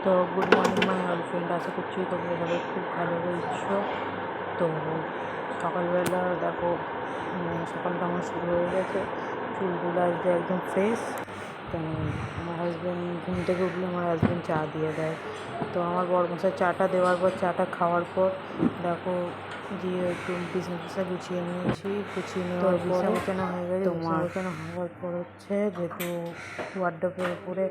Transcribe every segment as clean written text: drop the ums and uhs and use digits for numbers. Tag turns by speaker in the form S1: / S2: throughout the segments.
S1: তো good morning my girlfriend, আশা করছি তোমরা সবাই খুব ভালো রয়েছো। তো সকালবেলা দেখো সকালটা আমার শুরু হয়ে গেছে, চুলগুলো আজকে একদম ফ্রেশ। তো আমার হাজব্যান্ড ঘুম থেকে উঠলে আমার হাজব্যান্ড চা দিয়ে দেয়। তো আমার বড়মশাই চাটা দেওয়ার পর, চাটা খাওয়ার পর দেখো দিয়ে একটু বিছানা গুছিয়ে নিয়েছি। গুছিয়ে নেওয়ার পরে গোছানো হয়ে গেছে। গোছানো হওয়ার পর হচ্ছে যেহেতু ওয়ার্ডরোবের উপরে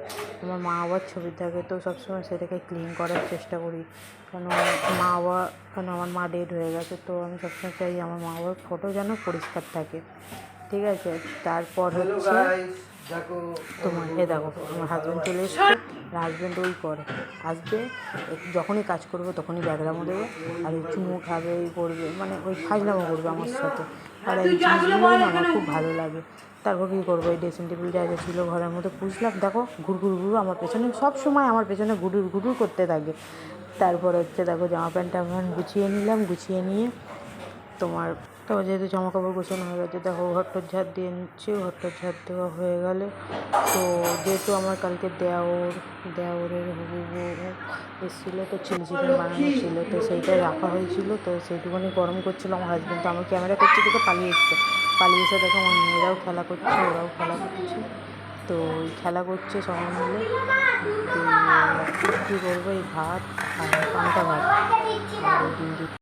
S1: আমার মা বাবার ছবি থাকে, তো সবসময় সেটাকে ক্লিন করার চেষ্টা করি। কেন আমার মা ডেড হয়ে গেছে, তো আমি সবসময় চাই আমার মা বাবার ফটো যেন পরিষ্কার থাকে। ঠিক আছে, তারপর হচ্ছে তোমার দেখো আমার হাজব্যান্ড চলে এসছে। হাজব্যান্ড ওই করে আসবে, যখনই কাজ করবে তখনই ব্যাগরামো দেবে, আর এই চুমু খাবে, এই করবে, মানে ওই ফাজলামো করবে আমার সাথে। আর এই জিনিসগুলোই না আমার খুব ভালো লাগে। তারপর কী করবো, এই ড্রেসিং টেবিল যা যা ছিল ঘরের মধ্যে পুষলাম, দেখো ঘুরঘুর আমার পেছনে সব সময় আমার পেছনে ঘুরঘুর করতে থাকে। তারপর হচ্ছে দেখো জামা প্যান্ট গুছিয়ে নিলাম। গুছিয়ে নিয়ে তো যেহেতু জামা কাপড় গোছানো হয়ে গেছে, দেখো ঘরটার ঝাড় দিয়ে নিচ্ছি। ঘরটার ঝাড় দেওয়া হয়ে গেলে তো যেহেতু আমার কালকে দেওরের হবু বউ এসেছিলো, তো চিলি চিকেন বানানো ছিল, তো সেইটাই রাখা হয়েছিল। তো সেইটুকুনি গরম করছিলো আমার হাজব্যান্ড। তো আমার ক্যামেরা করছে দেখে পালিয়ে এসে দেখো আমার মেয়েরাও খেলা করছে, ওরাও খেলা করছে। তো ওই খেলা করছে সবাই মিলে। কী করবো, এই ভাত আর পান্তা ভাত আর